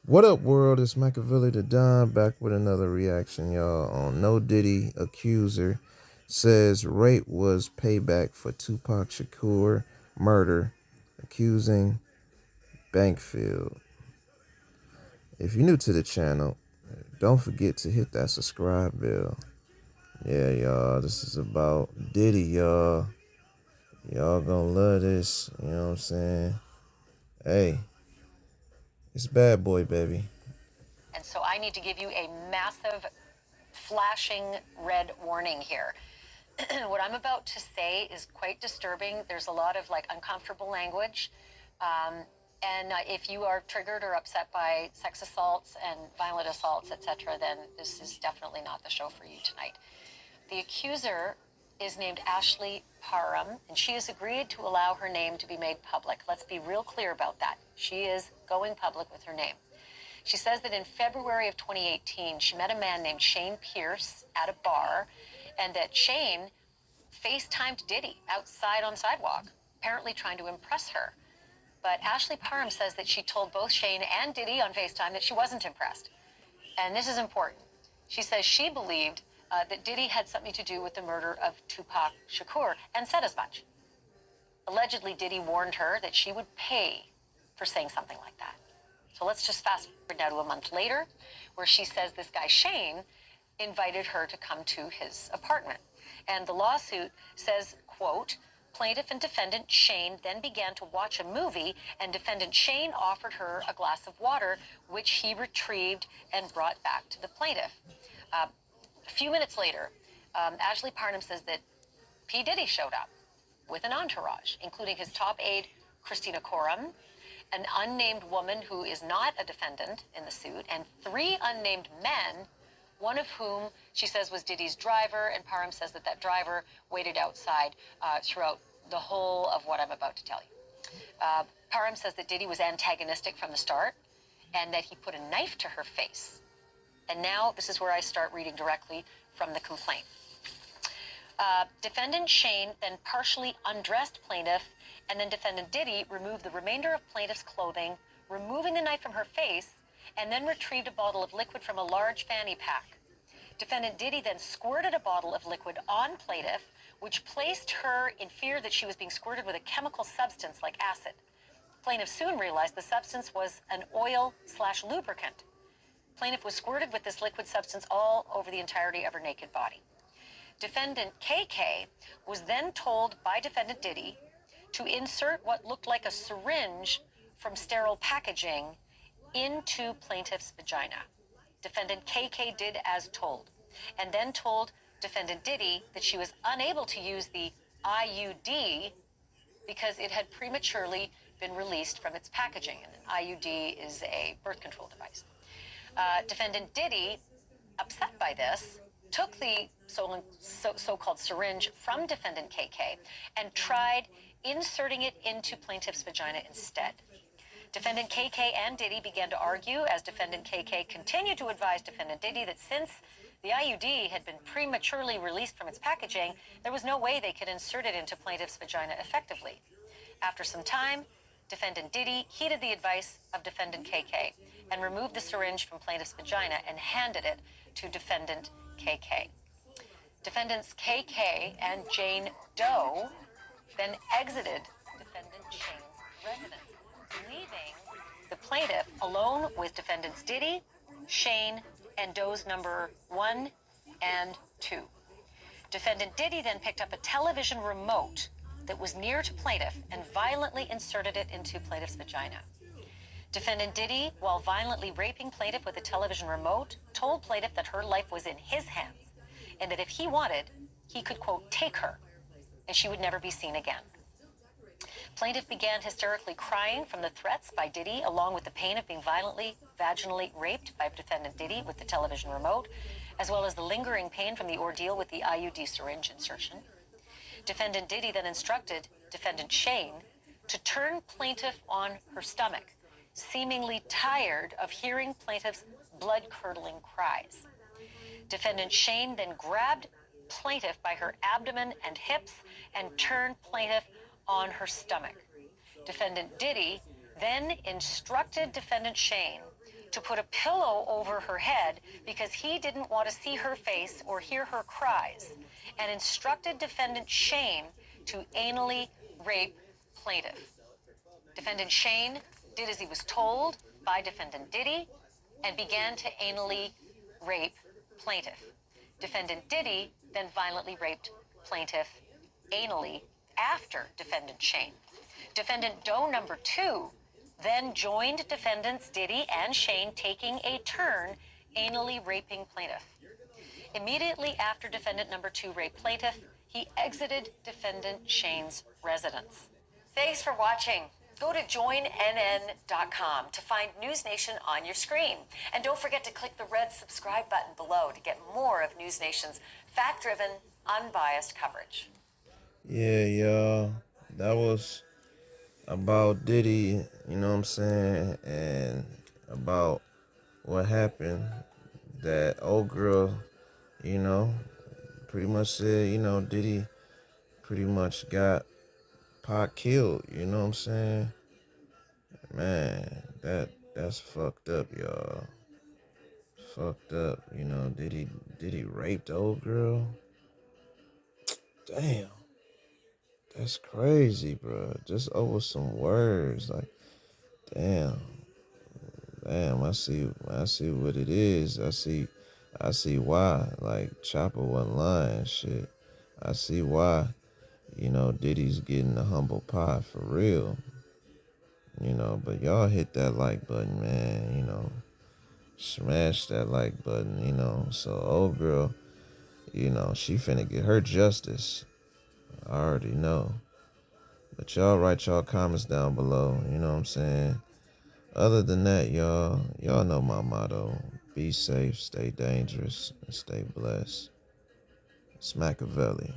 What up, world? It's Machiavelli the Don back with another reaction, y'all. On No Diddy, accuser says rape was payback for Tupac Shakur murder, accusing Banfield. If you're new to the channel, don't forget to hit that subscribe bell. Yeah, y'all, this is about Diddy, y'all. Y'all gonna love this, you know what I'm saying? Hey, it's bad boy, baby. And so I need to give you a massive flashing red warning here. What I'm about to say is quite disturbing. There's a lot of uncomfortable language. Um, and if you are triggered or upset by sex assaults and violent assaults, etc., then this is definitely not the show for you tonight. The accuser is named Ashley Parham, and she has agreed to allow her name to be made public. Let's be real clear about that. She is going public with her name. She says that in February of 2018, she met a man named Shane Pierce at a bar, and that Shane FaceTimed Diddy outside on the sidewalk, apparently trying to impress her. But Ashley Parham says that she told both Shane and Diddy on FaceTime that she wasn't impressed. And this is important. She says she believed that Diddy had something to do with the murder of Tupac Shakur and said as much. Allegedly, Diddy warned her that she would pay for saying something like that. So let's just fast forward now to a month later, where she says this guy Shane invited her to come to his apartment. And the lawsuit says, quote, plaintiff and defendant Shane then began to watch a movie, and defendant Shane offered her a glass of water, which he retrieved and brought back to the plaintiff. A few minutes later, Ashley Parham says that P. Diddy showed up with an entourage, including his top aide, Christina Coram, an unnamed woman who is not a defendant in the suit, and three unnamed men, one of whom she says was Diddy's driver, and Parham says that that driver waited outside throughout the whole of what I'm about to tell you. Parham says that Diddy was antagonistic from the start and that he put a knife to her face. And now this is where I start reading directly from the complaint. Defendant Shane then partially undressed plaintiff, and then defendant Diddy removed the remainder of plaintiff's clothing, removing the knife from her face, and then retrieved a bottle of liquid from a large fanny pack. Defendant Diddy then squirted a bottle of liquid on plaintiff, which placed her in fear that she was being squirted with a chemical substance like acid. Plaintiff soon realized the substance was an oil/lubricant. Plaintiff was squirted with this liquid substance all over the entirety of her naked body. Defendant KK was then told by defendant Diddy to insert what looked like a syringe from sterile packaging into plaintiff's vagina. Defendant KK did as told, and then told defendant Diddy that she was unable to use the IUD because it had prematurely been released from its packaging. And an IUD is a birth control device. Defendant Diddy, upset by this, took the so-called syringe from defendant KK and tried inserting it into plaintiff's vagina instead. Defendant KK and Diddy began to argue as defendant KK continued to advise defendant Diddy that since the IUD had been prematurely released from its packaging, there was no way they could insert it into plaintiff's vagina effectively. After some time, defendant Diddy heeded the advice of defendant KK and removed the syringe from plaintiff's vagina and handed it to defendant KK. Defendants KK and Jane Doe then exited defendant Shane's residence, leaving the plaintiff alone with defendants Diddy, Shane, and Doe's number 1 and 2. Defendant Diddy then picked up a television remote that was near to plaintiff and violently inserted it into plaintiff's vagina. Defendant Diddy, while violently raping plaintiff with a television remote, told plaintiff that her life was in his hands and that if he wanted, he could, quote, take her, and she would never be seen again. Plaintiff began hysterically crying from the threats by Diddy, along with the pain of being violently, vaginally raped by defendant Diddy with the television remote, as well as the lingering pain from the ordeal with the IUD syringe insertion. Defendant Diddy then instructed defendant Shane to turn plaintiff on her stomach, seemingly tired of hearing plaintiff's blood-curdling cries. Defendant Shane then grabbed plaintiff by her abdomen and hips and turned plaintiff on her stomach. Defendant Diddy then instructed defendant Shane to put a pillow over her head because he didn't want to see her face or hear her cries, and instructed defendant Shane to anally rape plaintiff. Defendant Shane did as he was told by defendant Diddy and began to anally rape plaintiff. Defendant Diddy then violently raped plaintiff anally after defendant Shane. Defendant Doe number 2 then joined defendants Diddy and Shane, taking a turn anally raping plaintiff. Immediately after defendant number 2 raped plaintiff, he exited defendant Shane's residence. Thanks for watching. Go to joinnn.com to find News Nation on your screen. And don't forget to click the red subscribe button below to get more of News Nation's fact-driven, unbiased coverage. Yeah, y'all. That was about Diddy, you know what I'm saying, and about what happened. That old girl, you know, pretty much said, Diddy pretty much got Pac killed, you know what I'm saying? Man, that's fucked up, y'all. Fucked up, Diddy raped the old girl? Damn. That's crazy, bro. Just over some words. Like, damn. Damn, I see what it is. I see why. Like Chopper wasn't lying, shit. I see why, Diddy's getting the humble pie for real. But y'all hit that like button, man, smash that like button, So old girl, she finna get her justice. I already know. But y'all write y'all comments down below, you know what I'm saying? Other than that, y'all know my motto. Be safe, stay dangerous, and stay blessed. It's Machiavelli.